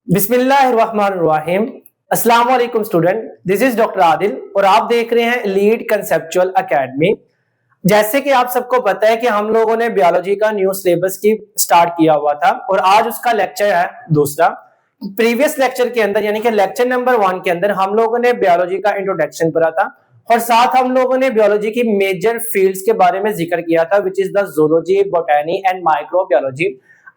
बिस्मिल्लाहिर्रहमानिर्रहीम। अस्सलाम वालेकुम student, this is doctor Adil और आप देख रहे हैं एलीट कंसेप्चुअल एकेडमी। जैसे कि आप सबको पता है कि हम लोगों ने बायोलॉजी का न्यू सिलेबस की स्टार्ट किया हुआ था और आज उसका लेक्चर है दूसरा। प्रीवियस लेक्चर के अंदर यानी कि लेक्चर नंबर 1 के अंदर हम लोगों ने बायोलॉजी का इंट्रोडक्शन पढ़ा था और साथ हम लोगों ने बायोलॉजी की मेजर फील्ड्स के बारे में जिक्र किया था, विच is the zoology, botany and microbiology.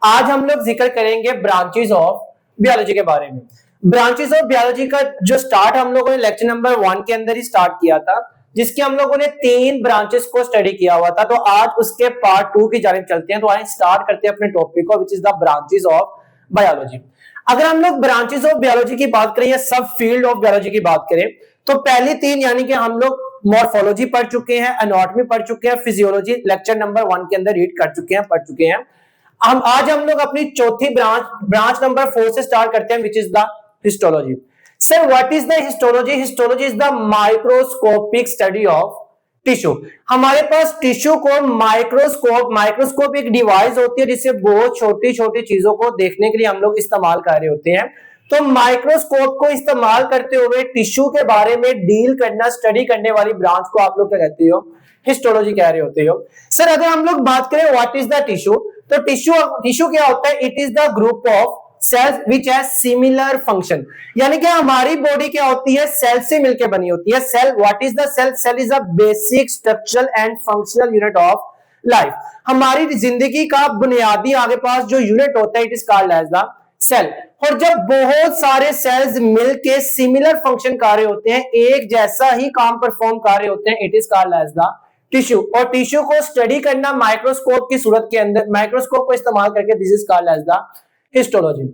आज हम लोग जिक्र करेंगे ब्रांचेस ऑफ बायोलॉजी के बारे में। ब्रांचेस ऑफ बायोलॉजी का जो स्टार्ट हम लोगों ने लेक्चर नंबर 1 के अंदर ही स्टार्ट किया था, जिसके हम लोगों ने 3 ब्रांचेस को स्टडी किया हुआ था। तो आज उसके पार्ट 2 की जानिब चलते हैं। तो आज स्टार्ट करते हैं अपने टॉपिक को, विच is the branches of biology. अगर हम लोग ब्रांचेस ऑफ बायोलॉजी की बात करें या सब फील्ड ऑफ बायोलॉजी की बात करें तो पहली 3 यानी कि हम लोग मॉर्फोलॉजी पढ़ चुके हैं, एनाटॉमी पढ़ चुके हैं, फिजियोलॉजी लेक्चर नंबर 1 के अंदर रीड कर चुके हैं, पढ़ चुके हैं। आज हम लोग अपनी चौथी ब्रांच नंबर 4 से स्टार्ट करते हैं, विच is the histology. Sir what is the histology? Histology is the microscopic study of tissue. हमारे पास टिश्यू को माइक्रोस्कोप एक डिवाइस होती है जिससे बहुत छोटी छोटी चीजों को देखने के लिए हम लोग इस्तेमाल कर रहे होते हैं। तो माइक्रोस्कोप को इस्तेमाल करते हुए टिश्यू के बारे में डील करना, स्टडी करने वाली ब्रांच को आप लोग क्या कहते हो? हिस्टोलॉजी कह रहे होते हो। सर अगर हम लोग बात करें व्हाट इज द टिश्यू, तो टिश्यू क्या होता है? It is the group of cells which has similar function. यानी कि हमारी बॉडी क्या होती है? सेल से मिलकर बनी होती है। Cell, what is the cell? Cell is a basic structural and functional unit of life. हमारी जिंदगी का बुनियादी आगे पास जो यूनिट होता है, it is called as the cell. और जब बहुत सारे सेल्स मिलके सिमिलर फंक्शन कर रहे होते हैं, एक जैसा ही काम परफॉर्म कर रहे होते हैं, it is called as the tissue. और टिश्यू को स्टडी करना माइक्रोस्कोप की सूरत के अंदर, माइक्रोस्कोप को इस्तेमाल करके, this is called as the histology.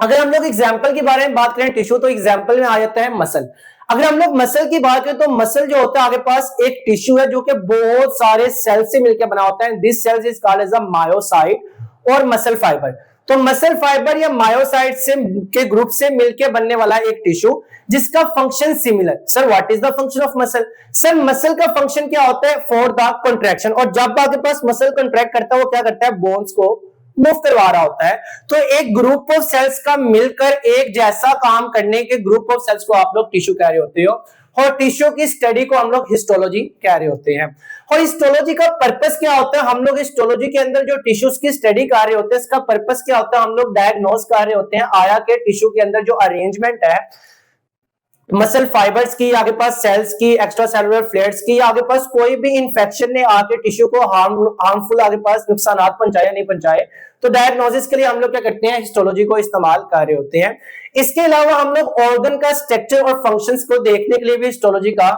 अगर हम लोग एग्जांपल के बारे में बात करें टिश्यू, तो एग्जांपल में आ जाता है मसल। अगर हम लोग मसल की बात करें तो मसल जो होता है आगे पास एक टिश्यू है जो कि बहुत सारे सेल से मिलकर बना होता है। This cells is called as a myocyte और मसल फाइबर। तो मसल फाइबर या मायोसाइट से के ग्रुप से मिलकर बनने वाला एक टिश्यू जिसका function similar. Sir what is the function of muscle? Sir muscle का फंक्शन क्या होता है? For the contraction. और जब आपके पास मसल कंट्रैक्ट करता है वो क्या करता है? बोन्स को मूव करवा रहा होता है। तो एक ग्रुप ऑफ सेल्स का मिलकर एक जैसा काम करने के ग्रुप ऑफ सेल्स को आप लोग टिश्यू कह रहे होते हो। और टिश्यू की स्टडी को हम लोग हिस्टोलॉजी कह रहे होते हैं। और हिस्टोलॉजी का पर्पस क्या होता है? हम लोग हिस्टोलॉजी के अंदर जो टिश्यूज की स्टडी कर रहे होते हैं, इसका पर्पस क्या होता है? हम लोग डायग्नोस कर रहे होते हैं आया के टिश्यू के अंदर जो अरेंजमेंट है मसल फाइबर्स की, आगे पास सेल्स की, एक्स्ट्रा सेलुलर फ्लूइड्स की, आगे पास कोई भी इंफेक्शन ने आके टिश्यू को हार्मफुल आगे पास नुकसान पहुंचाए नहीं पहुंचाए, तो डायग्नोसिस के लिए हम लोग क्या करते हैं? हिस्टोलॉजी को इस्तेमाल कर रहे होते हैं। इसके अलावा हम लोग ऑर्गन का स्ट्रक्चर और फंक्शंस को देखने के लिए भी हिस्टोलॉजी का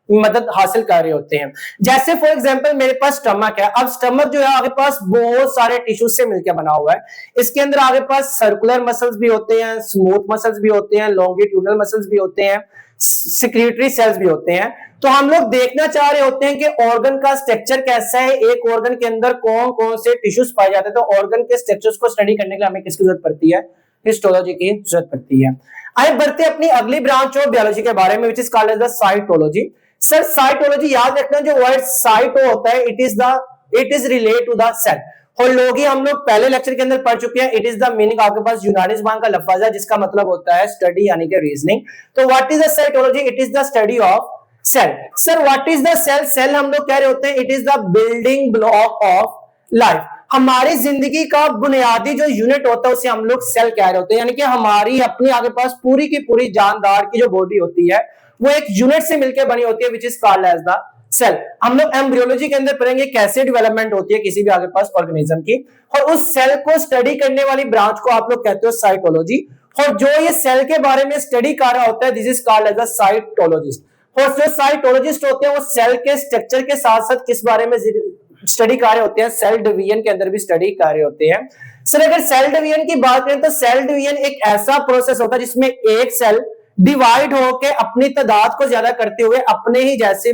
मदद हासिल कर रहे होते हैं। जैसे फॉर एग्जांपल मेरे पास स्टमक है। अब स्टमक जो है आगे पास बहुत सारे टिश्यू से मिलकर बना हुआ है। इसके अंदर आगे पास सर्कुलर मसल्स भी होते हैं, स्मूथ मसल्स भी होते हैं, लॉन्गिट्यूडनल मसल्स भी होते हैं, सिक्रीटरी सेल्स भी होते हैं। तो हम लोग देखना चाह रहे होते हैं कि ऑर्गन का स्ट्रक्चर कैसा है, एक ऑर्गन के अंदर कौन कौन से टिश्यूज पाए जाते हैं। तो ऑर्गन के स्ट्रक्चर्स को स्टडी करने के लिए हमें किसकी जरूरत पड़ती है? हिस्टोलॉजी की जरूरत पड़ती है। आइए बढ़ते अपनी अगली ब्रांच ऑफ बायोलॉजी के बारे में, which is called as the cytology. Sir cytology याद रखना, जो वर्ड साइटो होता है it is relate to the cell. होलोगी हम लोग पहले लेक्चर के अंदर पढ़ चुके हैं। इट इज द मीनिंग, आपके पास यूनानी ज़बान का लफ्ज है जिसका मतलब होता है स्टडी यानी कि रीजनिंग। तो what is the cytology? It is the study of cell. Sir what is the cell? Cell हम लोग कह रहे होते हैं it is the building block of life. हमारी जिंदगी का बुनियादी जो यूनिट होता है उसे हम लोग सेल कह रहे होते हैं। यानी कि हमारी अपनी आगे पास पूरी की पूरी जानदार की जो बॉडी होती है वो एक यूनिट से मिलकर बनी होती है, which is called as the cell. हम लोग एम्ब्रियोलॉजी के अंदर पढ़ेंगे कैसे डेवलपमेंट होती है किसी भी आगे पास ऑर्गेनिज्म की, और उस सेल को स्टडी करने वाली ब्रांच को आप लोग कहते हो साइटोलॉजी। और जो ये सेल के बारे में स्टडी कर रहा होता है, this is called as a cytologist. और जो साइटोलॉजिस्ट होते हैं वो सेल के स्ट्रक्चर के साथ साथ किस बारे में स्टडी कर रहे होते हैं? सेल डिवीजन के अंदर भी स्टडी कर रहे होते हैं। सर अगर सेल डिवीजन की बात करें तो सेल डिवीजन एक ऐसा प्रोसेस होता है जिसमें एक सेल डिवाइड होकर अपनी तादाद को ज्यादा करते हुए अपने ही जैसे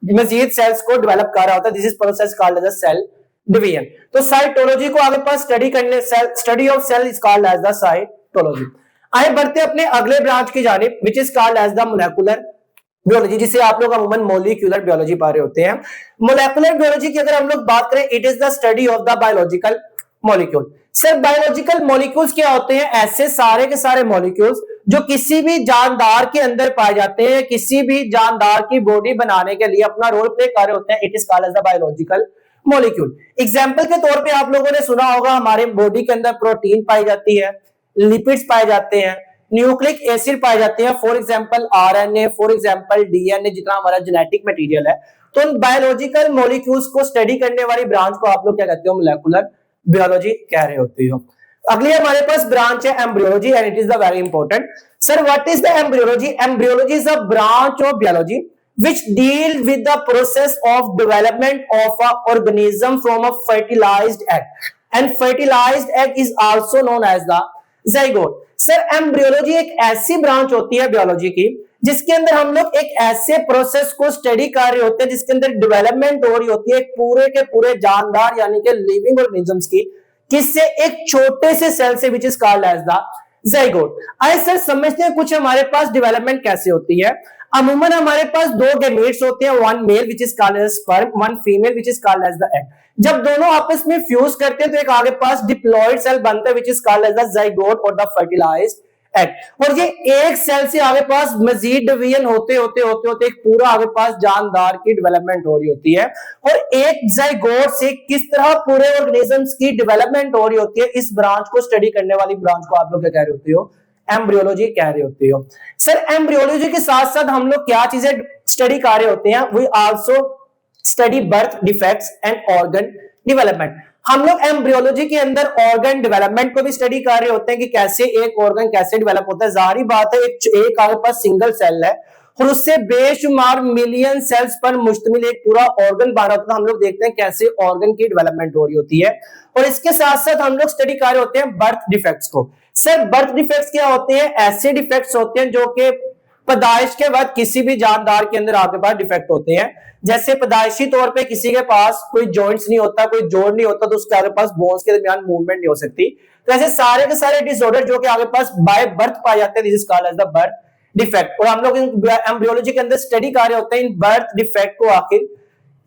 मजीद सेल्स को डेवलप कर रहा होता है। This is process called as a cell division. तो साइटोलॉजी को आगे पास स्टडी करने, study of cell is called as the cytology. आइए बढ़ते अपने अगले ब्रांच की जानिब, which is called as the molecular biology, जिसे आप लोग अमूमन मॉलिक्यूलर बायोलॉजी पा रहे होते हैं। मोलेकुलर बायोलॉजी की अगर हम लोग बात करें, it is the study of the biological molecule. Sir biological molecules क्या होते हैं? ऐसे सारे के सारे मॉलिक्यूल्स जो किसी भी जानदार के अंदर पाए जाते हैं, किसी भी जानदार की बॉडी बनाने के लिए अपना रोल प्ले कर रहे होते हैं, it is called as the biological molecule. Example के तौर पे आप लोगों ने सुना होगा हमारे बॉडी के अंदर प्रोटीन पाई जाती है, लिपिड्स पाए जाते हैं, न्यूक्लिक एसिड पाए जाते हैं, for example RNA, for example DNA, जितना हमारा जेनेटिक मटेरियल है। तो इन बायोलॉजिकल मॉलिक्यूल्स को स्टडी करने वाली ब्रांच को आप लोग क्या कहते हो? मोलेकुलर बायोलॉजी कह रहे होते हो। अगली हमारे पास ब्रांच है embryology and it is the very important. Sir what is the embryology? Embryology is a branch of biology which deal with the process of development of a organism from a fertilized egg, and fertilized egg is also known as the zygote। Sir embryology एक ऐसी branch होती है biology की जिसके अंदर हम लोग एक ऐसे प्रोसेस को स्टडी कर रहे होते हैं जिसके अंदर डेवलपमेंट हो रही होती है एक पूरे के पूरे जानदार यानी कि लिविंग ऑर्गेनिजम्स की, किससे? एक छोटे से सेल से, which is called as the zygote। आइए सर समझते हैं कुछ हमारे पास डेवलपमेंट कैसे होती है। अमूमन हमारे पास दो गैमेट्स होते हैं, one male which is called as sperm, one female which is called as the egg. जब दोनों आपस में फ्यूज करते हैं तो एक आगे पास डिप्लॉयड सेल बनता है which is called as the zygote और द फर्टिलाइज्ड एग। और ये एक सेल से आगे पास मजीद डिवीजन होते होते होते होते एक पूरा आगे पास जानदार की डेवलपमेंट हो रही होती है। और एक zygote से किस तरह पूरे ऑर्गेनिजम्स की डेवलपमेंट हो रही होती है, इस ब्रांच को स्टडी करने वाली ब्रांच को आप लोग क्या कह रहे होते हो? एम्ब्रियोलॉजी कह रहे होते हो। सर एम्ब्रियोलॉजी के साथ साथ हम लोग क्या चीजें स्टडी कर रहे होते हैं? We also study birth defects and organ development. हम लोग एम्ब्रियोलॉजी के अंदर ऑर्गन डेवलपमेंट को भी स्टडी कर रहे होते हैं कि कैसे एक ऑर्गन कैसे डेवलप होता है। जाहिर बात है एक आगे पास सिंगल सेल है और उससे बेशुमार मिलियन सेल्स पर मुश्तमिल एक पूरा ऑर्गन बना होता है। हम लोग देखते हैं कैसे ऑर्गन की डेवलपमेंट हो रही होती है। और इसके साथ साथ हम लोग स्टडी कर रहे होते हैं बर्थ डिफेक्ट्स को। सर बर्थ डिफेक्ट्स क्या होते हैं? ऐसे डिफेक्ट्स होते हैं जो कि पैदाइश के बाद किसी भी जानदार के अंदर आपके पास डिफेक्ट होते हैं। जैसे पैदाइशी तौर पे किसी के पास कोई जॉइंट्स नहीं होता, कोई जोड़ नहीं होता, तो उसके आगे पास बोन्स के दरमियान मूवमेंट नहीं हो सकती। तो ऐसे सारे के सारे डिसऑर्डर जो कि आगे पास बाय बर्थ पाए जाते हैं, this is called as the birth defect. और हम लोग एम्ब्रियोलॉजी के अंदर स्टडी कर रहे होते हैं इन बर्थ डिफेक्ट को, आखिर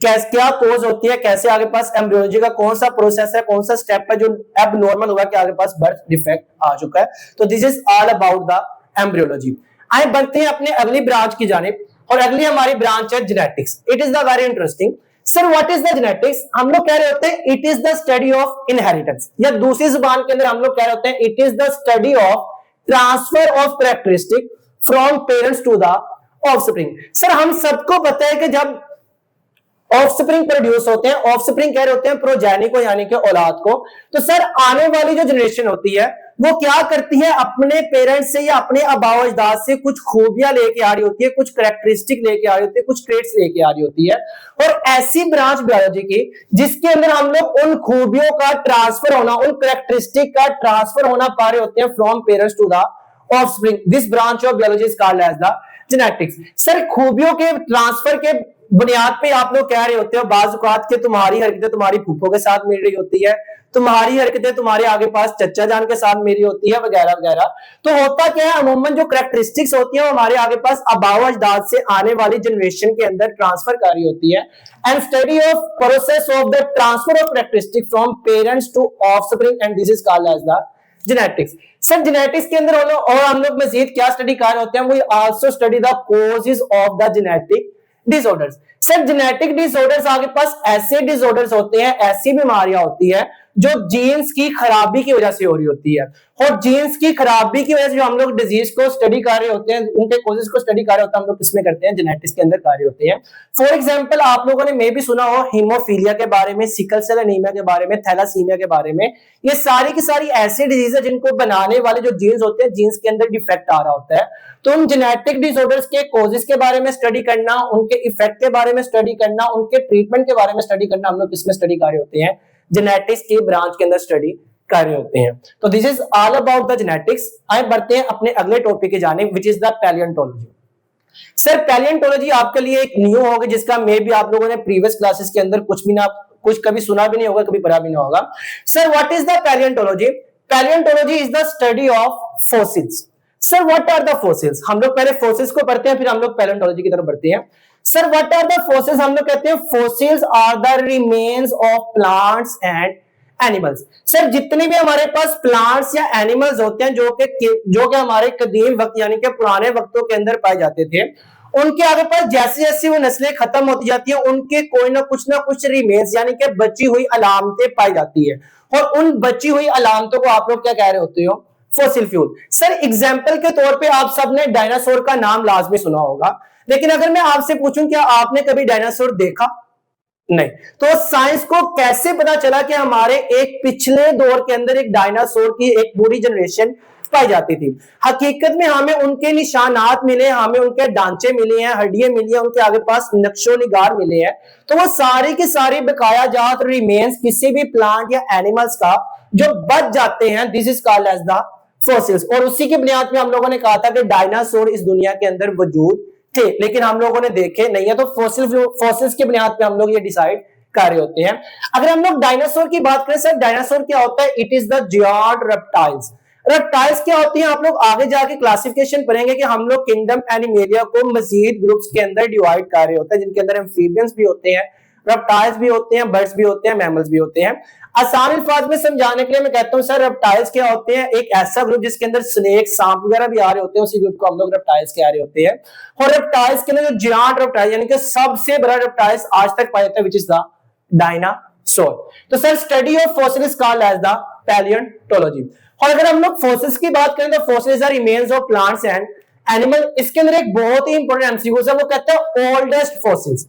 क्या कोज होती है, कैसे आगे पास एम्ब्रियोलॉजी का कौन सा प्रोसेस है, कौन सा स्टेप है जो अब नॉर्मल होगा कि आगे पास बर्थ डिफेक्ट आ चुका है। तो this is all about the embryology. आइए बढ़ते हैं अपने अगली ब्रांच की जानिब, और अगली हमारी ब्रांच है genetics. It is the very interesting. Sir what is the genetics? हम लोग कह रहे होते हैं it is the study of inheritance, या दूसरी जुबान के अंदर हम लोग कह रहे होते हैं it is the study of transfer of characteristic from parents to the offspring. Sir हम सबको पता है कि जब ऑफस्प्रिंग प्रोड्यूस होते हैं, ऑफस्प्रिंग कह रहे होते हैं प्रोजेनी को, यानी कि औलाद को। तो सर आने वाली जो जनरेशन होती है वो क्या करती है? अपने पेरेंट्स से या अपने आबाओ अजदाद से कुछ खूबियां लेके आ रही होती है, कुछ कैरेक्टरिस्टिक लेके आ रही होती है, कुछ ट्रेट्स लेके आ रही होती है। और ऐसी ब्रांच बायोलॉजी की जिसके अंदर हम लोग उन खूबियों का ट्रांसफर होना, उन कैरेक्टरिस्टिक का ट्रांसफर होना पा रहे होते हैं from parents to the offspring. This branch of biology is called as the genetics. Sir खूबियों के ट्रांसफर के बुनियाद पे आप लोग कह रहे होते हो बाज़ औक़ात के तुम्हारी हरकतें तुम्हारी फूफो के साथ मिल रही होती है, तुम्हारी हरकतें तुम्हारे आगे पास चचा जान के साथ मिल रही होती है, वगैरह वगैरह। तो होता क्या है, अमूमन जो कैरेक्टरिस्टिक्स होती है वो हमारे आगे पास आबाओ अजदाद से आने वाली जनरेशन के अंदर ट्रांसफर कर रही होती है। And study of process of the transfer of characteristic from parents to offspring, and this is called as the genetics. Sir genetics के अंदर हम लोग मजीद क्या स्टडी कर रहे होते हैं? We also study the causes of the genetic disorders. Sir genetic disorders आगे पास ऐसे डिसऑर्डर्स होते हैं, ऐसी बीमारियां होती है जो जीन्स की खराबी की वजह से हो रही होती है। और जीन्स की खराबी की वजह से जो हम लोग डिजीज को स्टडी कर रहे होते हैं, उनके कॉजेस को स्टडी कर रहे होते हैं, हम लोग किसमें करते हैं? जेनेटिक्स के अंदर कर रहे होते हैं। फॉर एग्जांपल आप लोगों ने मे भी सुना हो हीमोफीलिया के बारे में, सिकल सेल एनीमिया के बारे में, थैलासीमिया के बारे में। ये सारी की सारी ऐसी डिजीज है जिनको बनाने वाले जो जीन्स होते हैं, जीन्स के अंदर डिफेक्ट आ रहा होता है। तो उन जेनेटिक डिसऑर्डर्स के कॉजेस के बारे में स्टडी करना, उनके इफेक्ट के बारे में स्टडी करना, उनके ट्रीटमेंट के बारे में स्टडी करना, हम लोग किसमें स्टडी कर रहे होते हैं? जेनेटिक्स की ब्रांच के अंदर स्टडी कर रहे होते हैं। तो this is all about the genetics. आइए बढ़ते हैं अपने अगले टॉपिक की जानिब, विच इज द पैलियोंटोलॉजी। सर पैलियोंटोलॉजी आपके लिए एक न्यू होगा, जिसका मे भी आप लोगों ने प्रीवियस क्लासेस के अंदर कुछ कभी सुना भी नहीं होगा, कभी पढ़ा भी नहीं होगा। Sir what is the palaeontology? Palaeontology is the study of fossils. Sir what are the fossils? हम लोग पहले फॉसिल्स को पढ़ते हैं, फिर हम लोग पैलियोंटोलॉजी की तरफ बढ़ते हैं। Sir what are the fossils? हम लोग कहते हैं fossils are the remains of plants and animals. Sir जितने भी हमारे पास प्लांट्स या एनिमल्स होते हैं जो कि हमारे कदीम वक्त यानी कि पुराने वक्तों के अंदर पाए जाते थे, उनके आगे पास जैसे जैसे वो नस्लें खत्म होती जाती है उनके कोई ना कुछ रिमेन्स यानी कि बची हुई अलामतें पाई जाती है, और उन बची हुई अलामतों को आप लोग क्या कह रहे होते हो? Fossil fuel. सर एग्जाम्पल के तौर पे आप सबने डायनासोर का नाम लाजमी सुना होगा, लेकिन अगर मैं आपसे पूछूं क्या आपने कभी डायनासोर देखा? नहीं। तो साइंस को कैसे पता चला कि हमारे एक पिछले दौर के अंदर एक डायनासोर की एक पूरी जनरेशन पाई जाती थी? हकीकत में हमें उनके निशानात मिले, हमें उनके ढांचे मिले हैं, हड्डियां मिली हैं, उनके आगे पास नक्शो निगार मिले हैं। तो वो सारी की सारी बकाया जात रिमेन्स किसी भी प्लांट या एनिमल्स का जो बच जाते हैं, this is called as the fossils. और उसी की बुनियाद में हम लोगों ने कहा था कि डायनासोर इस दुनिया के अंदर वजूद थे, लेकिन हम लोगों ने देखे नहीं है। तो फॉसिल्स की बुनियाद पे हम लोग ये डिसाइड कर रहे होते हैं। अगर हम लोग डायनासोर की बात करें, सर डायनासोर क्या होता है? It is the giant reptiles. Reptiles क्या होती हैं आप लोग आगे जाके क्लासिफिकेशन पढ़ेंगे कि हम लोग किंगडम एनिमेलिया को मजीद ग्रुप्स के अंदर डिवाइड कर रहे होते हैं, जिनके अंदर एम्फीबियंस भी होते हैं, रेप्टाइल्स भी होते हैं, बर्ड्स भी होते हैं, मैमल्स भी होते हैं। आसान अल्फाज में समझाने के लिए मैं कहता हूं सर रेप्टाइल्स क्या होते हैं? एक ऐसा ग्रुप जिसके अंदर स्नेक, सांप वगैरह भी आ रहे होते हैं, उसी ग्रुप को हम लोग रेप्टाइल्स कह रहे होते हैं। और रेप्टाइल्स के अंदर जो जियांट रेप्टाइल यानी कि सबसे बड़ा रेप्टाइल्स आज तक पाया जाता है, विच इज द डायनासोर। तो sir study of fossil is called as the palaeontology. और अगर हम लोग फॉसिल्स की बात करें तो fossils are remains of plants and animal. इसके अंदर एक बहुत ही इंपॉर्टेंट एमसीक्यू है, वो कहते हैं ओल्डेस्ट फॉसिल्स।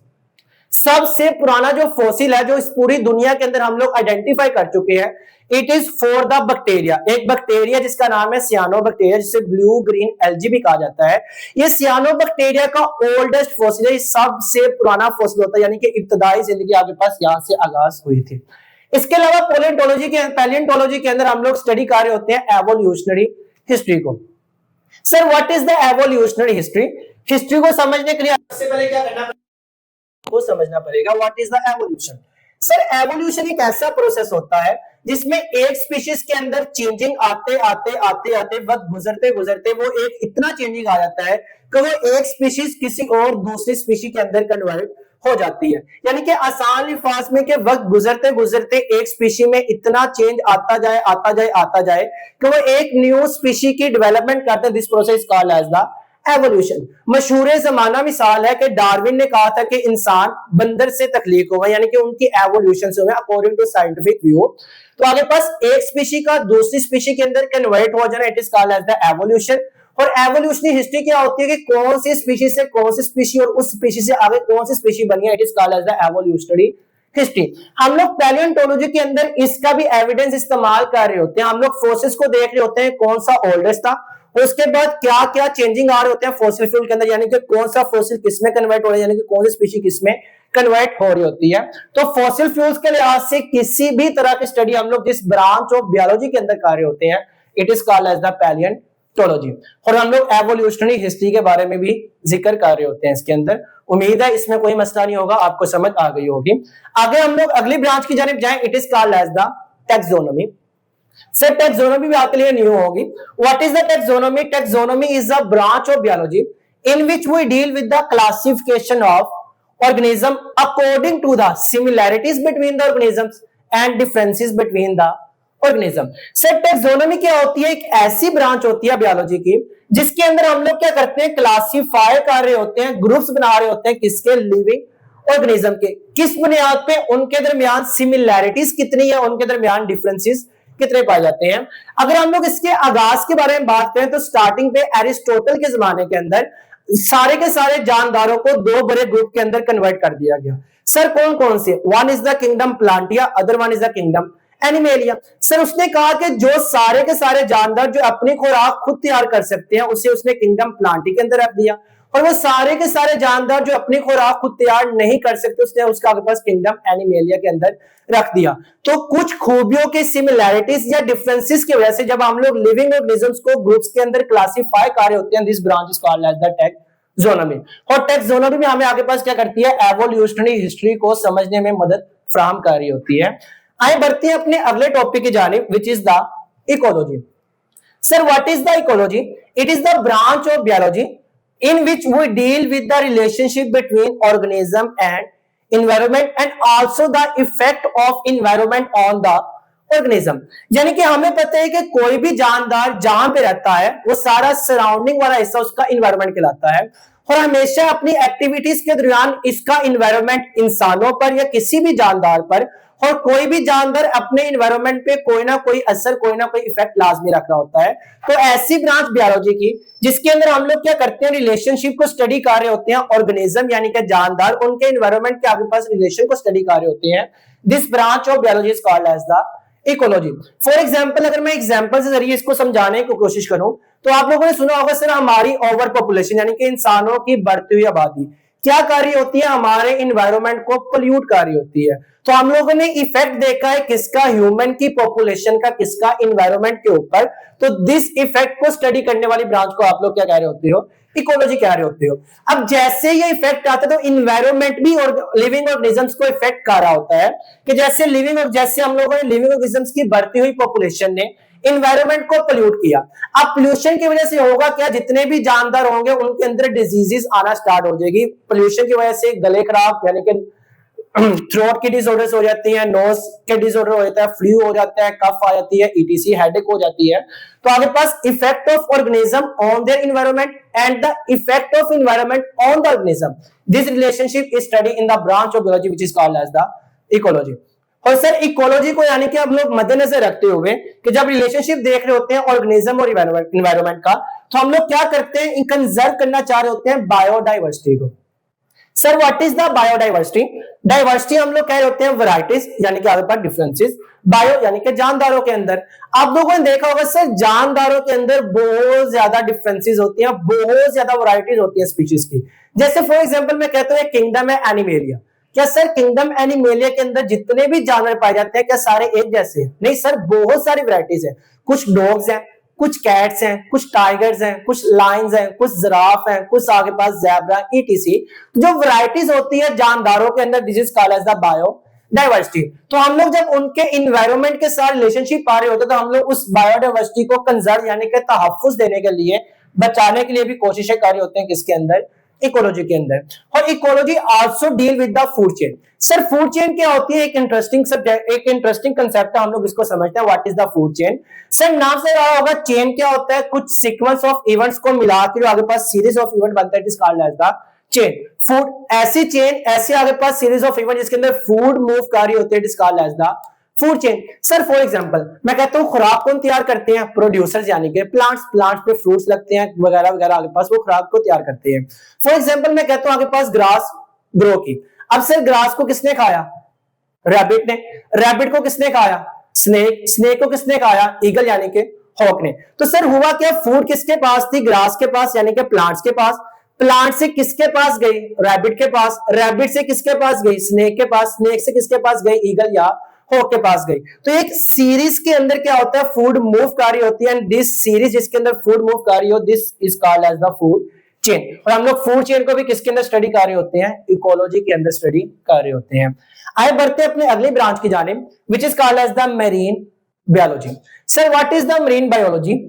सबसे पुराना जो फॉसिल है जो इस पूरी दुनिया के अंदर हम लोग आइडेंटिफाई कर चुके हैं, it is for the bacteria. एक बैक्टीरिया जिसका नाम है सियानोबैक्टीरिया, जिसे ब्लू ग्रीन एल्गी भी कहा जाता है। ये सियानोबैक्टीरिया का ओल्डेस्ट फॉसिल है, सबसे पुराना फॉसिल होता है, यानी कि इब्तदाई जिंदगी आपके पास यहां से आगाज हुई थी। इसके अलावा पैलियोंटोलॉजी के अंदर हम लोग स्टडी कर रहे होते हैं एवोल्यूशनरी हिस्ट्री को। Sir what is the evolutionary history? History को समझने के लिए सबसे पहले क्या करना को समझना पड़ेगा, what is the evolution. Sir evolution एक ऐसा प्रोसेस होता है जिसमें एक स्पीशीज के अंदर चेंजिंग आते आते वक्त गुजरते गुजरते वो एक इतना चेंजिंग आ जाता है कि वो एक स्पीशीज किसी और दूसरी स्पीशीज के अंदर कन्वर्ट हो जाती है। यानी कि आसान अल्फाज में कि वक्त गुजरते गुजरते एक स्पीशी में इतना चेंज आता जाए कि वो एक न्यू स्पीशी की डेवलपमेंट करते हैं। This process called as the evolution. मशहूर जमाना मिसाल है कि डार्विन ने कहा था कि इंसान बंदर से तख्लीक हुआ, यानी कि उनकी एवोल्यूशन से हुआ अकॉर्डिंग टू साइंटिफिक व्यू। तो आगे पास एक स्पीशी का दूसरी स्पीशी के अंदर कन्वर्ट हो जाना, it is called as the evolution. और एवोल्यूशनरी हिस्ट्री क्या होती है कि कौन सी स्पीशी से कौन सी स्पीशी और उस स्पीशी से आगे कौन सी स्पीशी बनी है, it is called as the evolutionary history. हम लोग पैलियोंटोलॉजी के अंदर इसका भी एविडेंस इस्तेमाल कर रहे होते हैं। हम लोग फोर्सेस को देख रहे होते हैं कौन सा ओल्डेस्ट था, उसके बाद क्या क्या चेंजिंग आ रहे होते हैं फॉसिल फ्यूल के अंदर, यानी कि कौन सा फॉसिल किसमें कन्वर्ट हो रहा है, यानी कि कौन सी स्पीशी किसमें कन्वर्ट हो रही होती है। तो फॉसिल फ्यूल्स के लिहाज से किसी भी तरह की स्टडी हम लोग जिस ब्रांच ऑफ बायोलॉजी के अंदर कर रहे होते हैं, it is called as the palaeontology. और हम लोग एवोल्यूशनरी हिस्ट्री के बारे में भी जिक्र कर रहे होते हैं इसके अंदर। उम्मीद है इसमें कोई मसला नहीं होगा, आपको समझ आ गई होगी। आगे हम लोग अगली ब्रांच की जानिब जाएं, it is called as the taxonomy. Sir taxonomy भी आपके लिए न्यू होगी। What is the taxonomy? Taxonomy is a branch of biology in which we deal with the classification of organism according to the similarities between the organisms and differences between the organism। Sir taxonomy क्या होती है? एक ऐसी branch होती है biology की जिसके अंदर हम लोग क्या करते हैं, क्लासीफाई कर रहे होते हैं, ग्रुप्स बना रहे होते हैं, किसके? लिविंग ऑर्गेनिज्म के। किस बुनियाद पे? उनके दरमियान सिमिलैरिटीज कितनी है, उनके दरमियान डिफरेंसेस कितने पाए जाते हैं। अगर हम लोग इसके आगाज के बारे में बात करें तो स्टार्टिंग पे एरिस्टोटल के जमाने के अंदर सारे के सारे जानदारों को दो बड़े ग्रुप के अंदर कन्वर्ट कर दिया गया। सर कौन कौन से? One is the kingdom plantae, other one is the kingdom animalia. Sir उसने कहा कि जो सारे के सारे जानदार जो अपनी खुराक खुद तैयार कर सकते हैं उसे उसने किंगडम प्लांटी के अंदर रख दिया, और वो सारे के सारे जानदार जो अपनी खुराक खुद तैयार नहीं कर सकते उसने उसका आगे पास किंगडम एनिमेलिया के अंदर रख दिया। तो कुछ खूबियों के सिमिलैरिटीज या डिफरेंसेस की वजह से जब हम लोग लिविंग ऑर्गेनिजम्स को ग्रुप्स के अंदर क्लासिफाई कर रहे होते हैं, this branch is called as the taxonomy. और टैक्सोनॉमी में हमें आगे पास क्या करती है, एवोल्यूशनरी हिस्ट्री को समझने में मदद फराहम कर रही होती है। आइए बढ़ते हैं अपने अगले टॉपिक की जानिब, which is the ecology. Sir what is the ecology? It is the branch of biology in which we deal with the relationship between organism and environment and also the effect of environment on the organism, यानी कि हमें पता है कि कोई भी जानदार जहां पे रहता है वो सारा सराउंडिंग वाला हिस्सा उसका इन्वायरमेंट कहलाता है, और हमेशा अपनी एक्टिविटीज के दौरान इसका इन्वायरमेंट इंसानों पर या किसी भी जानदार पर, और कोई भी जानदार अपने इन्वायरमेंट पे कोई ना कोई असर, कोई ना कोई इफेक्ट लाजमी रख रहा होता है। तो ऐसी ब्रांच बायोलॉजी की जिसके अंदर हम लोग क्या करते हैं, रिलेशनशिप को स्टडी कर रहे होते हैं, ऑर्गेनिज्म यानी कि जानदार उनके इन्वायरमेंट के आगे पास रिलेशन को स्टडी कर रहे होते हैं। This branch of biology is called as the ecology. For example, अगर मैं एग्जाम्पल से जरिए इसको समझाने की कोशिश करूं तो आप लोगों ने सुना होगा सर हमारी ओवर पॉपुलेशन यानी कि इंसानों की बढ़ती हुई आबादी क्या कर रही होती है, हमारे इन्वायरमेंट को पोल्यूट कर रही होती है। तो हम लोगों ने इफेक्ट देखा है किसका, ह्यूमन की पॉपुलेशन का, किसका, इन्वायरमेंट के ऊपर। तो दिस इफेक्ट को स्टडी करने वाली ब्रांच को आप लोग क्या कह रहे होते हो, इकोलॉजी कह रहे होते हो। अब जैसे ये इफेक्ट आता है तो इन्वायरमेंट भी और लिविंग ऑर्गेनिजम्स को इफेक्ट कर रहा होता है कि जैसे जैसे हम लोगों ने लिविंग ऑर्गेनिजम्स की बढ़ती हुई पॉपुलेशन ने इन्वायरमेंट को पोल्यूट किया। अब पोल्यूशन की वजह से होगा क्या, जितने भी जानदार होंगे उनके अंदर डिजीजेस आना स्टार्ट हो जाएगी। पोल्यूशन की वजह से गले खराब यानी कि थ्रोट की डिसऑर्डर्स हो जाती है, नोज के डिसऑर्डर हो जाता है, फ्लू हो जाता है, कफ आ जाती है, ईटीसी हेडेक हो जाती है। तो आगे पास effect of organism on their environment and the effect of environment on the organism, this relationship is study in the branch of biology which is called as the ecology. और sir ecology को यानी कि हम लोग मद्देनजर रखते हुए कि जब रिलेशनशिप देख रहे होते हैं ऑर्गेनिज्म और एनवायरनमेंट का, तो हम लोग क्या करते हैं, कंजर्व करना चाह रहे होते हैं बायोडाइवर्सिटी को। Sir what is the biodiversity? Diversity हम लोग कह रहे होते हैं वैरायटीज यानी कि आगे पर डिफरेंसेस, बायो यानी कि जानदारों के अंदर। आप लोगों ने देखा होगा सर जानदारों के अंदर बहुत ज्यादा डिफरेंसेस होती हैं, बहुत ज्यादा वैरायटीज होती है स्पीशीज की। जैसे फॉर एग्जांपल मैं कहता हूं किंगडम है एनिमेलिया, क्या सर किंगडम एनिमेलिया के अंदर जितने भी जानवर पाए जाते हैं क्या सारे एक जैसे हैं? नहीं सर, बहुत सारी वैरायटीज है। कुछ डॉग्स हैं, कुछ कैट्स हैं, कुछ टाइगर्स हैं, कुछ लायंस हैं, कुछ जिराफ हैं, कुछ आगे पास ज़ेब्रा ईटीसी। जो वैरायटीज होती है जानदारों के अंदर, this is called as the biodiversity. तो हम लोग जब उनके इन्वायरमेंट के साथ रिलेशनशिप पा रहे होते तो हम लोग उस बायोडाइवर्सिटी को कंजर्व यानी कि तहफ्फुज देने के लिए, बचाने के लिए भी कोशिशें कर रहे होते हैं किसके अंदर, इकोलॉजी के अंदर। और ecology also deal with the food chain. Sir food chain क्या होती है? एक इंटरेस्टिंग सब्जेक्ट, एक इंटरेस्टिंग कांसेप्ट है, हम लोग इसको समझते हैं। What is the food chain? Sir नाम से रहा होगा चेन क्या होता है, कुछ सीक्वेंस ऑफ इवेंट्स को मिला के जो आगे पास सीरीज ऑफ इवेंट बनता है, it is called as the chain. Food ऐसी चेन, ऐसे आगे पास सीरीज ऑफ इवेंट जिसके अंदर फूड मूव कर रही होती है, it is called as the food chain. Sir for example मैं कहता हूं खुराक कौन तैयार करते हैं? प्रोड्यूसर्स यानी कि प्लांट्स। प्लांट्स पे फ्रूट्स लगते हैं वगैरह वगैरह, आगे पास वो खुराक को तैयार करते हैं। फॉर एग्जांपल मैं कहता हूं आगे पास ग्रास ग्रो की। अब सर ग्रास को किसने खाया? रैबिट ने। रैबिट को किसने खाया? स्नेक। स्नेक को किसने खाया? ईगल यानी कि हॉक ने। तो सर हुआ क्या, फूड किसके पास थी? ग्रास के पास यानी कि प्लांट्स के पास। प्लांट से किसके पास गई? रैबिट के पास। रैबिट से किसके पास गई? स्नेक के पास। स्नेक से किसके पास गई? ईगल या हॉक के पास गई। तो एक सीरीज के अंदर क्या होता है, फूड मूव कर रही होती है, एंड दिस सीरीज जिसके अंदर फूड मूव कर रही हो, this is called as the food chain. और हम लोग फूड चेन को भी किसके अंदर स्टडी कर रहे होते हैं? इकोलॉजी के अंदर स्टडी कर रहे होते हैं। आइए बढ़ते हैं अपने अगली ब्रांच की जानिब, which is called as the marine biology. Sir what is the marine biology?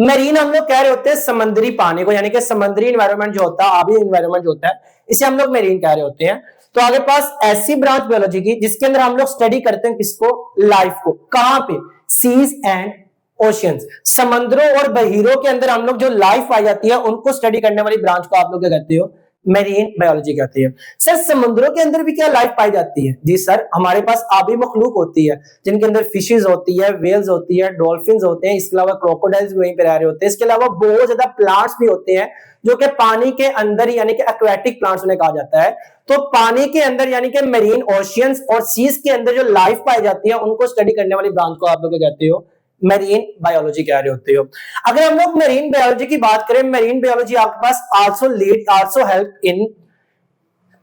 Marine हम लोग कह रहे होते हैं समुद्री पानी को, यानी कि समुद्री एनवायरनमेंट जो होता है, आबी एनवायरनमेंट जो होता है, इसे हम लोग मेरीन कह रहे होते हैं। तो आगे पास ऐसी ब्रांच बायोलॉजी की जिसके अंदर हम लोग स्टडी करते हैं किसको? लाइफ को। कहां पे? सीज एंड ओशियंस, समुद्रों और बहीरों के अंदर हम लोग जो लाइफ पाई जाती है उनको स्टडी करने वाली ब्रांच को आप लोग क्या कहते हो? मेरीन बायोलॉजी कहती है। सर समुद्रों के अंदर भी क्या लाइफ पाई जाती है? जी सर, हमारे पास आबी मखलूक होती है जिनके अंदर फिशेज होती है, वेल्स होती है, डॉल्फिन होते हैं, इसके अलावा क्रोकोडाइल्स भी वहीं पे रह रहे होते हैं। इसके अलावा बहुत ज्यादा प्लांट्स भी होते हैं जो कि पानी के अंदर यानी कि एक्वेटिक प्लांट्स उन्हें कहा जाता है। तो पानी के अंदर यानी कि मेरीन, ओशियंस और सीज के अंदर जो लाइफ पाई जाती है उनको स्टडी करने वाली ब्रांच को आप लोग क्या कहते हो? मेरीन बायोलॉजी कह रहे होते हो। अगर हम लोग मेरीन बायोलॉजी की बात करें, मेरीन बायोलॉजी आपके पास also help in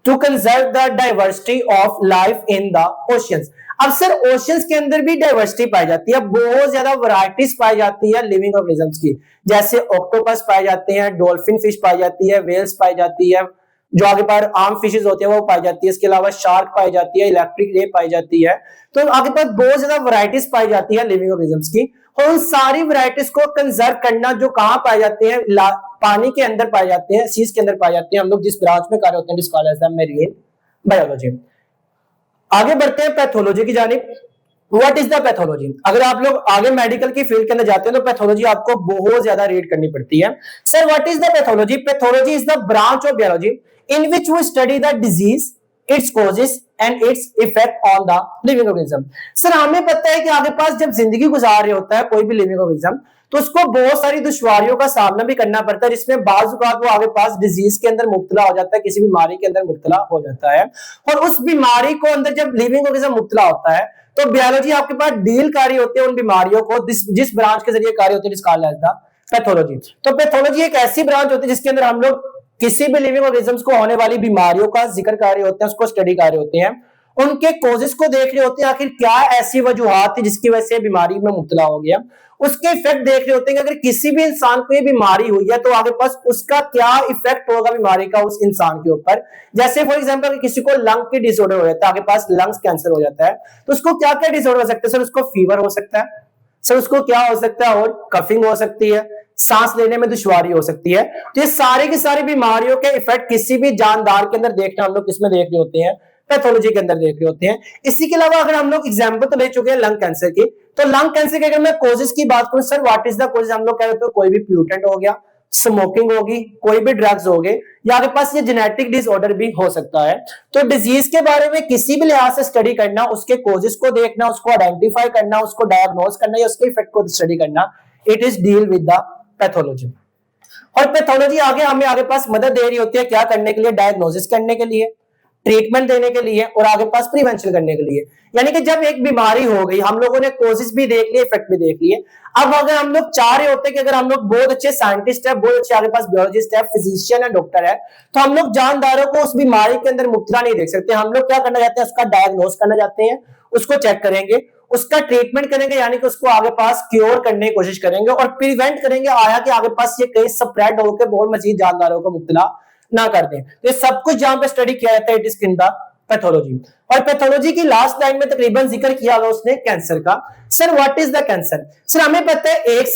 to conserve the diversity of life in the oceans. अब सर ओशियंस के अंदर भी डाइवर्सिटी पाई जाती है, बहुत ज्यादा वैरायटीज पाई जाती है लिविंग ऑर्गेनिजम्स की। जैसे ऑक्टोपस पाए जाते हैं, डॉल्फिन फिश पाई जाती है, वेल्स पाई जाती है, जो आगे पर आर्म फिशेज होते हैं वो पाई जाती है। इसके अलावा शार्क पाई जाती है, इलेक्ट्रिक रे पाई जाती है। तो आगे पर बहुत ज्यादा वैरायटीज पाई जाती है लिविंग ऑर्गेनिजम्स की। और उन सारी वैरायटीज को कंजर्व करना जो कहां पाए जाते हैं? पानी के अंदर पाए जाते हैं, सीज के अंदर पाए जाते हैं। हम लोग जिस ब्रांच में कार्य होते हैं, जिस कॉलेज है मेरीन बायोलॉजी। आगे बढ़ते हैं पैथोलॉजी की जानिब। What is the pathology? अगर आप लोग आगे मेडिकल की फील्ड के अंदर जाते हैं तो पैथोलॉजी आपको बहुत ज्यादा रीड करनी पड़ती है। Sir what is the pathology? Pathology is the branch of biology in which we study the disease, its causes and its effect on the living organism. Sir हमें पता है कि आगे पास जब जिंदगी गुजार रहे होता है कोई भी लिविंग ऑर्गेनिज्म, तो उसको बहुत सारी दुश्वारियों का सामना भी करना पड़ता है, जिसमें बाज़ औक़ात वो आगे पास डिजीज के अंदर मुब्तला हो जाता है, किसी बीमारी के अंदर मुब्तला हो जाता है। और उस बीमारी को अंदर जब लिविंग ऑर्गेनिज्म मुब्तला होता है तो बायोलॉजी आपके पास डील कार्य होते हैं उन बीमारियों को जिस ब्रांच के जरिए कार्य होते हैं, जिसका नाम है पैथोलॉजी। तो पैथोलॉजी एक ऐसी ब्रांच होती है जिसके अंदर हम लोग किसी भी लिविंग ऑर्गेनिजम्स को होने वाली बीमारियों का जिक्र कर रहे होते हैं, उसको स्टडी कर रहे होते हैं, उनके कॉजेस को देख रहे होते हैं, आखिर क्या ऐसी वजूहात थी जिसकी वजह से बीमारी में मुब्तला हो गया, उसके इफेक्ट देख रहे होते हैं कि अगर किसी भी इंसान को ये बीमारी हुई है तो आगे पास उसका क्या इफेक्ट होगा बीमारी का उस इंसान के ऊपर। जैसे फॉर एग्जांपल किसी को लंग की डिसऑर्डर हो जाता है, आगे पास लंग्स कैंसर हो जाता है, तो उसको क्या क्या डिसऑर्डर हो सकते हैं? सर उसको फीवर हो सकता है, सर उसको क्या हो सकता है, और कफिंग हो सकती है, सांस लेने में दुश्वारी हो सकती है। तो ये सारी की सारी बीमारियों के इफेक्ट किसी भी जानदार के अंदर देखना हम लोग किसमें देख रहे होते हैं? पैथोलॉजी के अंदर देख रहे होते हैं। इसी के अलावा अगर हम लोग एग्जांपल तो ले चुके हैं लंग कैंसर की, तो लंग कैंसर के अगर मैं कॉजेस की बात करूं, sir what is the causes? हम लोग कह रहे थे कोई भी प्लूटेंट हो गया, स्मोकिंग होगी, कोई भी ड्रग्स हो गए, या आपके पास ये जेनेटिक डिसऑर्डर भी हो सकता है। तो डिजीज के बारे में किसी भी लिहाज से स्टडी करना, उसके कॉजेस को देखना, उसको आइडेंटिफाई करना, उसको डायग्नोज करना या उसके इफेक्ट को स्टडी करना, it is deal with the pathology. और पैथोलॉजी आगे हमें आगे पास मदद दे रही होती है क्या करने के लिए? डायग्नोसिस करने के लिए, ट्रीटमेंट देने के लिए और आगे पास प्रिवेंशन करने के लिए। यानी कि जब एक बीमारी हो गई, हम लोगों ने कॉजेस भी देख लिए, इफेक्ट भी देख लिए, अब अगर हम लोग चाह रहे होते हैं कि अगर हम लोग बहुत अच्छे साइंटिस्ट है, बहुत अच्छे आगे पास बायोलॉजिस्ट है, फिजिशियन है, डॉक्टर है, तो हम लोग जानदारों को उस बीमारी के अंदर मुब्तला नहीं देख सकते। हम लोग क्या करना चाहते हैं? उसका डायग्नोस करना चाहते हैं, उसको चेक करेंगे, उसका ट्रीटमेंट करेंगे, यानी कि उसको आगे पास क्योर करने की कोशिश करेंगे और प्रिवेंट करेंगे आया कि आगे पास ये कहीं स्प्रेड होकर बहुत मजीद जानदारों को मुब्तला ना कर दें। तो ये सब कुछ जहां पे स्टडी किया जाता है, it is in the pathology. और पैथोलॉजी की लास्ट लाइन में तकरीबन जिक्र किया हुआ उसने कैंसर का। Sir what is the cancer? Sir हमें पता है एक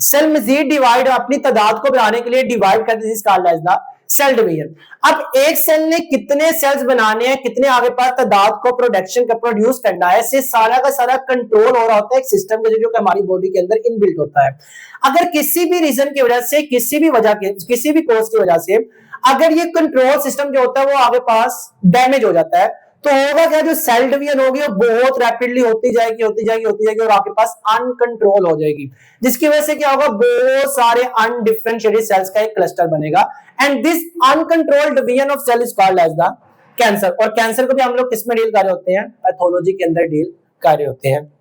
सेल मजीद डिवाइड अपनी तादाद को बढ़ाने के लिए डिवाइड कर this is called as the cell division. अब एक सेल ने कितने सेल्स बनाने हैं, कितने आगे पास तादाद को प्रोडक्शन का प्रोड्यूस करना है, से सारा का सारा कंट्रोल हो रहा होता है एक सिस्टम के जो कि हमारी बॉडी के अंदर इनबिल्ट होता है। अगर किसी भी रीजन की वजह से, किसी भी कॉज की वजह से अगर ये कंट्रोल सिस्टम जो होता है वो आगे पास डैमेज हो जाता है, तो होगा क्या? जो सेल डिवीजन होगी वो बहुत रैपिडली होती जाएगी और आपके पास अनकंट्रोल हो जाएगी, जिसकी वजह से क्या होगा? बहुत सारे अनडिफरेंशिएटेड सेल्स का एक क्लस्टर बनेगा and this uncontrolled division of cell is called as the cancer. और कैंसर को भी हम लोग किसमें डील कर रहे होते हैं? पैथोलॉजी के अंदर डील कर रहे होते हैं।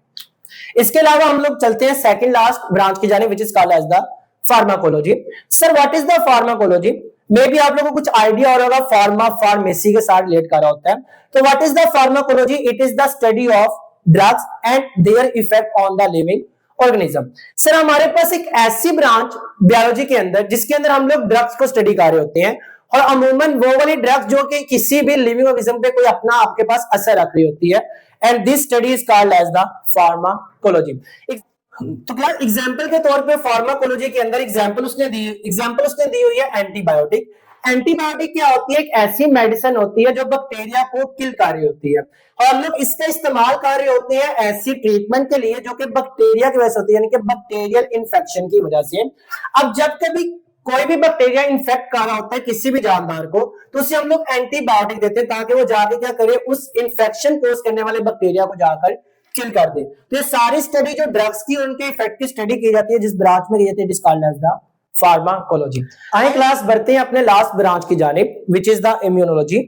इसके अलावा हम लोग चलते हैं सेकंड लास्ट ब्रांच की जाने, which is called as the pharmacology. Sir what is the pharmacology? मे भी आप लोगों को कुछ आइडिया हो रहा होगा, फार्मेसी के साथ रिलेट कर रहा होता है। तो what is the pharmacology? It is the study of drugs and their effect on the living organism. Sir हमारे पास एक ऐसी ब्रांच बायोलॉजी के अंदर जिसके अंदर हम लोग ड्रग्स को स्टडी कर रहे होते हैं, और अमूमन वो वाली ड्रग्स जो कि किसी भी लिविंग ऑर्गेनिज्म पे कोई अपना आपके पास असर रख रही होती है, and this study is called as the pharmacology. तो क्या एग्जांपल के तौर पे फार्माकोलॉजी के अंदर एग्जांपल उसने दी हुई है एंटीबायोटिक। एंटीबायोटिक क्या होती है? एक ऐसी मेडिसिन होती है जो बैक्टीरिया को किल कर रही होती है, और हम लोग इसका इस्तेमाल कर रहे होते हैं ऐसी ट्रीटमेंट के लिए जो कि बैक्टीरिया की वजह से होती है, यानी कि बैक्टीरियल इन्फेक्शन की वजह से। अब जब कभी कोई भी बैक्टीरिया इन्फेक्ट कर रहा होता है किसी भी जानदार को, तो उसे हम लोग एंटीबायोटिक देते हैं ताकि वो जाके क्या करे? उस इन्फेक्शन कोज करने वाले बैक्टीरिया को जाकर किल कर दे। तो ये सारी स्टडी जो ड्रग्स की उनके इफेक्ट की स्टडी की जाती है, जिस ब्रांच में की जाती है, it is called as the pharmacology. आगे क्लास बढ़ते हैं अपने लास्ट ब्रांच की जानिब, विच इज द इम्यूनोलॉजी।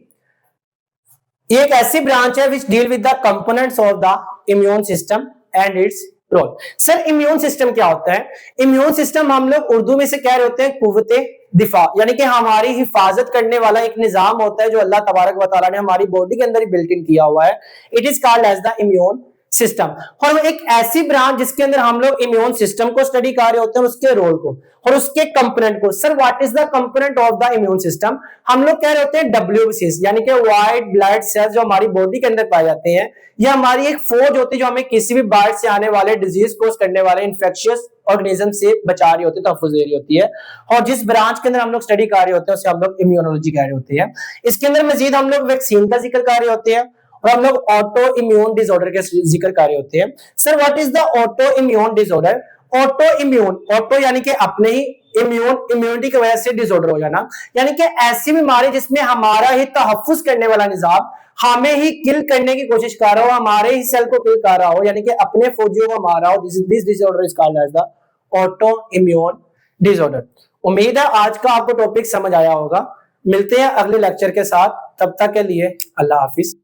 ये एक ऐसी ब्रांच है which deal with the components of the immune system and its role. Sir immune system क्या होता है? इम्यून सिस्टम हम लोग उर्दू में से कह रहे होते हैं कुव्वते दिफा, यानी कि हमारी हिफाजत करने वाला एक निजाम होता है जो अल्लाह तबारक व तआला ने हमारी बॉडी के अंदर ही बिल्ट इन किया हुआ है। It is called as the immune system. और एक ऐसी ब्रांच जिसके अंदर हम लोग इम्यून सिस्टम को स्टडी कर रहे होते हैं, उसके रोल को और उसके कंपोनेंट को। Sir what is the component of the immune system? हम लोग कह रहे होते हैं डब्ल्यूबीसीज, यानी कि व्हाइट ब्लड सेल्स जो हमारी बॉडी के अंदर पाए जाते हैं। यह हमारी एक फौज होती है जो हमें किसी भी बाहर से आने वाले डिजीज कोज करने वाले इन्फेक्शियस ऑर्गेनिज्म से बचा रही होती है, तहफ्फुज़ दे रही होती है। और जिस ब्रांच के अंदर हम लोग स्टडी कर रहे होते हैं उसे हम लोग इम्यूनोलॉजी कह रहे होते हैं। इसके अंदर मजीद हम लोग वैक्सीन का जिक्र कर रहे होते हैं, और हम लोग ऑटो इम्यून डिसऑर्डर के जिक्र कर रहे होते हैं। Sir what is the autoimmune disorder? Auto immune, auto यानी कि अपने ही, इम्यून इम्यूनिटी की वजह से डिसऑर्डर हो जाना, यानी कि ऐसी बीमारी जिसमें हमारा ही तहफ्फुज करने वाला निजाम हमें ही किल करने की कोशिश कर रहा हो, हमारे ही सेल को किल कर रहा हो, यानी कि अपने फौजियों को मार रहा हो। This disorder is called as the autoimmune disorder. उम्मीद है आज का आपको टॉपिक समझ आया होगा। मिलते हैं अगले लेक्चर के साथ, तब तक के लिए अल्लाह हाफिज।